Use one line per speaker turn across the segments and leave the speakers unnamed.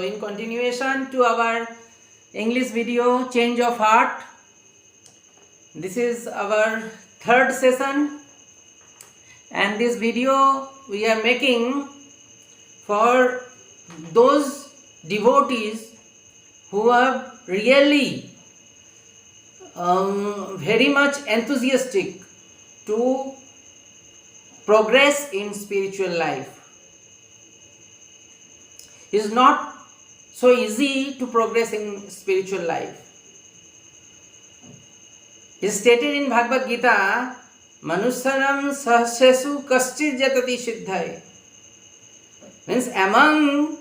So in continuation to our English video, Change of Heart, this is our third session, and this video we are making for those devotees who are really very much enthusiastic to progress in spiritual life. It is not so easy to progress in spiritual life. It is stated in Bhagavad Gita, Manusyanam sahasresu kaschit jatati siddhai. Means among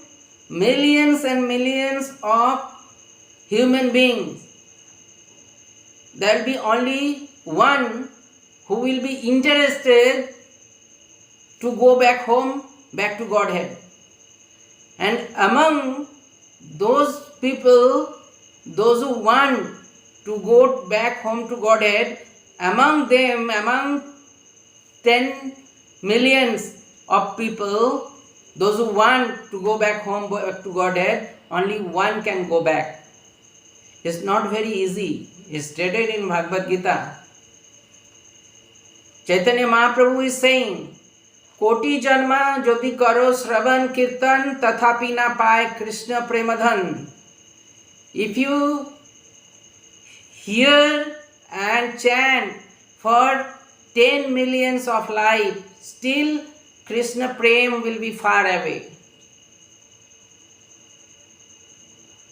millions and millions of human beings, there will be only one who will be interested to go back home, back to Godhead. And among those people, those who want to go back home to Godhead, among them, among 10 millions of people, those who want to go back home, back to Godhead, only one can go back. It's not very easy. It's stated in Bhagavad Gita. Chaitanya Mahaprabhu is saying, कोटि जन्मा यदि करो श्रवण कीर्तन तथापि ना पाए Krishna प्रेमधन. If you hear and chant for 10 millions of life, still Krishna Prem will be far away.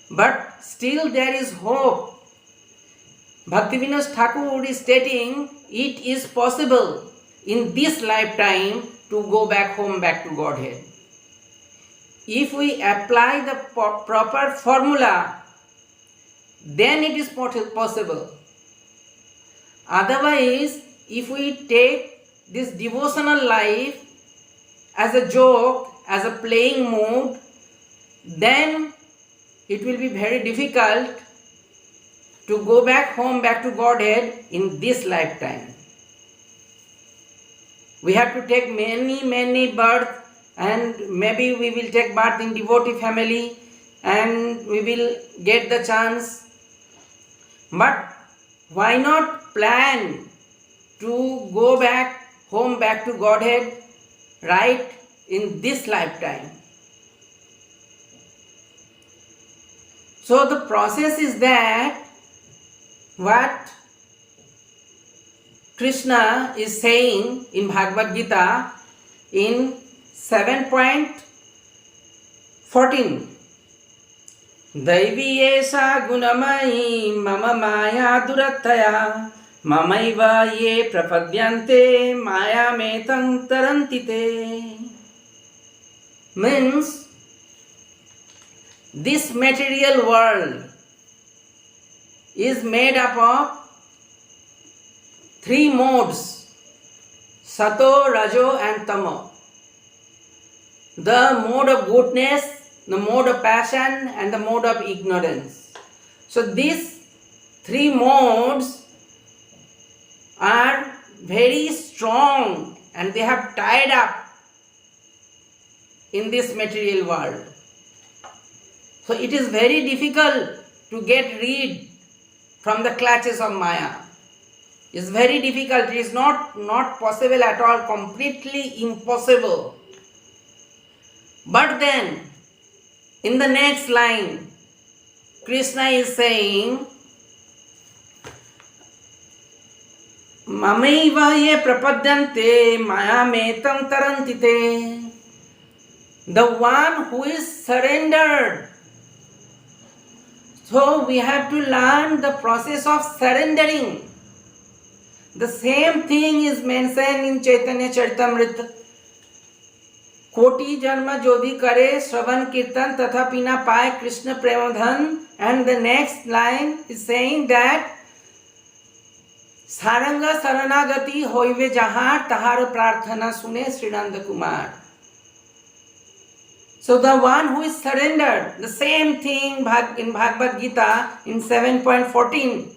But still there is hope. Bhaktivinoda Thakur is stating it is possible in this lifetime to go back home, back to Godhead. If we apply the proper formula, then it is possible. Otherwise, if we take this devotional life as a joke, as a playing mood, then it will be very difficult to go back home, back to Godhead in this lifetime. We have to take many births, and maybe we will take birth in devotee family and we will get the chance. But why not plan to go back home, back to Godhead right in this lifetime? So the process is that what Krishna is saying in Bhagavad Gita in 7.14. Daivi esha gunamai mama maya durattaya mamaiva ye prapadyante maya metam tarantite. Means this material world is made up of three modes, Sato, Rajo and Tamo. The mode of goodness, the mode of passion and the mode of ignorance. So these three modes are very strong and they have tied up in this material world. So it is very difficult to get rid from the clutches of Maya. It's very difficult. It is not possible at all, completely impossible. But then, in the next line, Krishna is saying, Mamaiva ye prapadyante maya metam tarantite. The one who is surrendered. So we have to learn the process of surrendering. The same thing is mentioned in Chaitanya Charitamrita. Koti janma jodi kare shravan kirtan tathapi na paye Krishna premadhan. And the next line is saying that Saranga saranagati hoive jahar tahar prarthana sune Srinanda Kumar. So the one who is surrendered, the same thing in Bhagavad Gita in 7.14,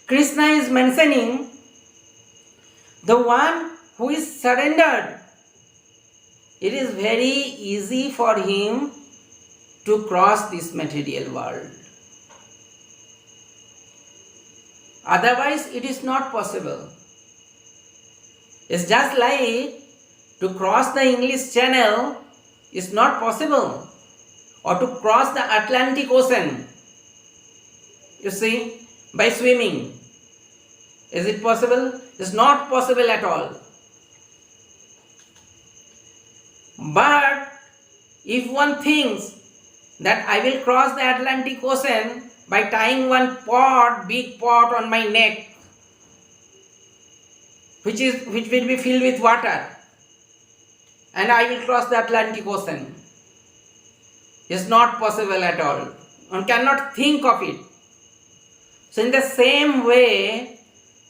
Krishna is mentioning the one who is surrendered. It is very easy for him to cross this material world. Otherwise, it is not possible. It's just like to cross the English Channel is not possible, or to cross the Atlantic Ocean, you see, by swimming. Is it possible? It's not possible at all. But if one thinks that I will cross the Atlantic Ocean by tying one big pot on my neck, which will be filled with water, and I will cross the Atlantic Ocean, is not possible at all. One cannot think of it. So in the same way,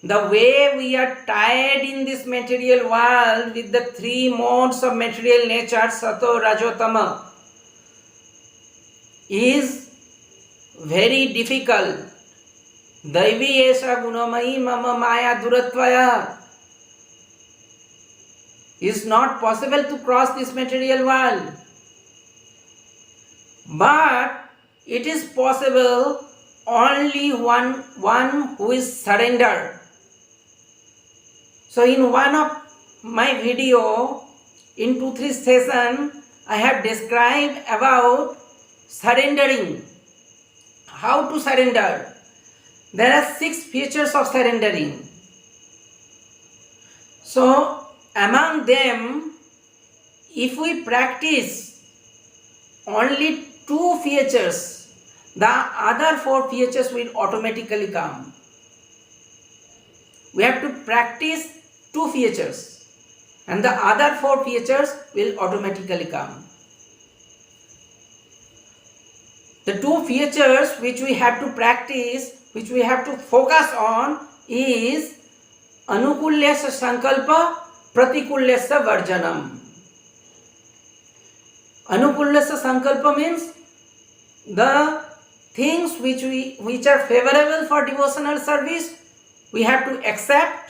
the way we are tied in this material world with the three modes of material nature, Sato, Rajo, Tama, is very difficult. Daivi esha gunamayi mama maya duratvaya. Is not possible to cross this material world. But it is possible only one who is surrendered. So in one of my video, in 2-3 sessions, I have described about surrendering. How to surrender? There are 6 features of surrendering. So among them, if we practice only 2 features, the other 4 features will automatically come. We have to practice 2 features, and the other 4 features will automatically come. The 2 features which we have to practice, which we have to focus on, is anukulyasya sankalpa, Pratikulyasya varjanam. Anukulyasya sankalpa means the things which are favorable for devotional service, we have to accept.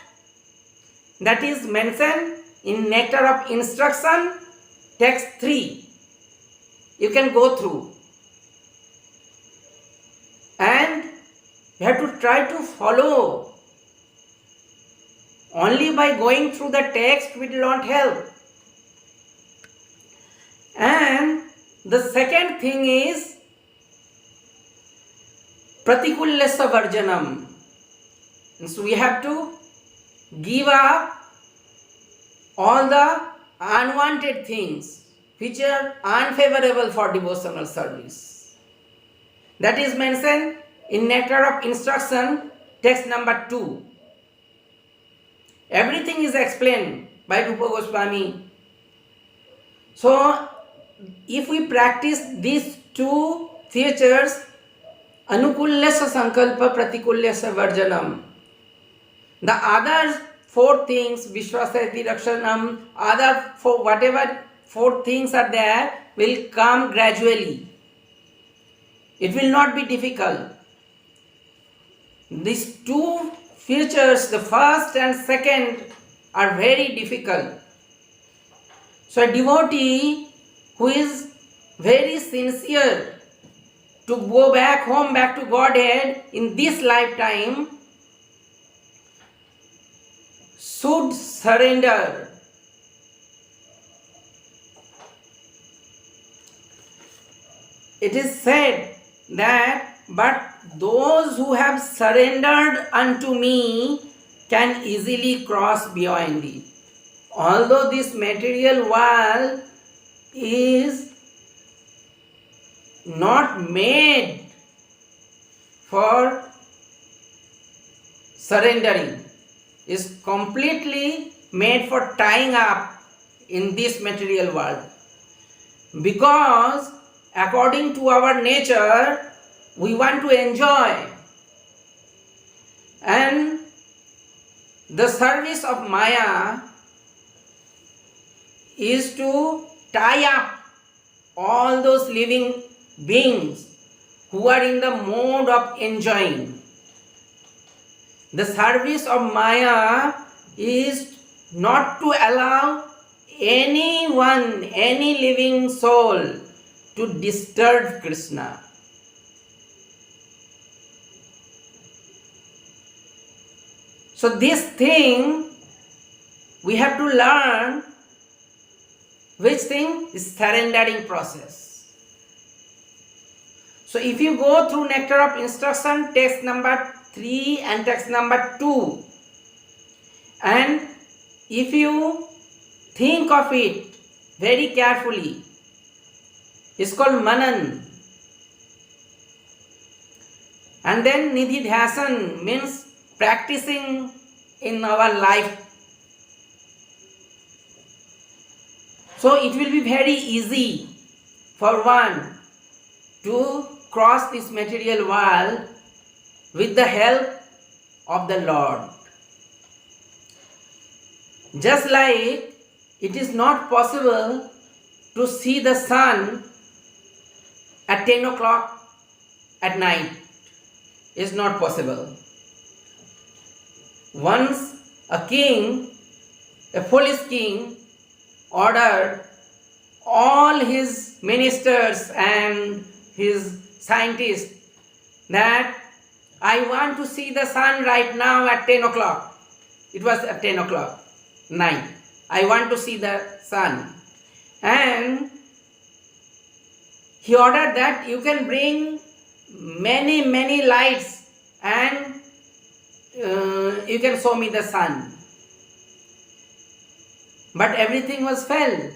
That is mentioned in Nectar of Instruction, text 3. You can go through. And you have to try to follow. Only by going through the text will not help. And the second thing is Pratikulyasya varjanam. So we have to give up all the unwanted things which are unfavorable for devotional service. That is mentioned in Nectar of Instruction, text number 2. Everything is explained by Rupa Goswami. So, if we practice these 2 features, Anukulyasya sankalpa, Pratikulyasya varjanam, the other 4 things, Vishwasayati Rakshanam, other 4, whatever 4 things are there, will come gradually. It will not be difficult. These 2 features, the first and second, are very difficult. So a devotee who is very sincere to go back home, back to Godhead in this lifetime, should surrender. It is said that, but those who have surrendered unto me can easily cross beyond it. Although this material world is not made for surrendering, is completely made for tying up in this material world. Because according to our nature, we want to enjoy. And the service of Maya is to tie up all those living beings who are in the mode of enjoying. The service of Maya is not to allow anyone, any living soul, to disturb Krishna. So this thing we have to learn. Which thing is surrendering process. So if you go through Nectar of Instruction, text number 3 and text number 2, and if you think of it very carefully, it's called Manan. And then Nidhi Dhyasan means practicing in our life. So it will be very easy for one to cross this material world with the help of the Lord. Just like it is not possible to see the sun at 10 o'clock at night. It's not possible. Once a king, a foolish king, ordered all his ministers and his scientists that I want to see the sun right now at 10 o'clock. It was at 10 o'clock night. I want to see the sun. And he ordered that you can bring many lights and you can show me the sun. But everything was fell.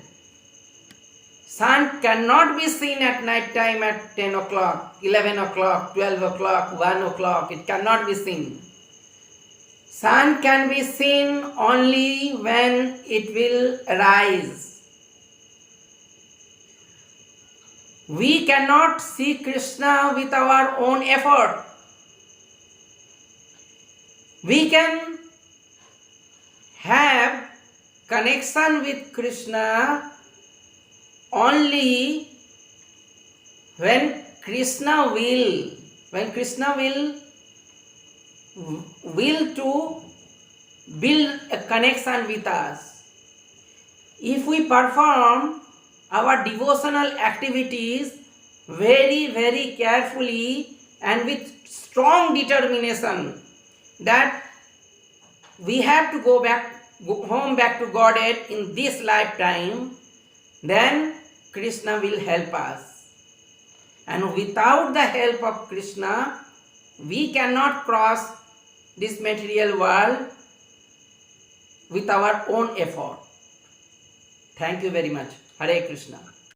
Sun cannot be seen at night time at 10 o'clock, 11 o'clock, 12 o'clock, 1 o'clock. It cannot be seen. Sun can be seen only when it will rise. We cannot see Krishna with our own effort. We can have connection with Krishna only when Krishna will to build a connection with us. If we perform our devotional activities very carefully and with strong determination that we have to go home back to Godhead in this lifetime, then Krishna will help us. And without the help of Krishna, we cannot cross this material world with our own effort. Thank you very much. Hare Krishna.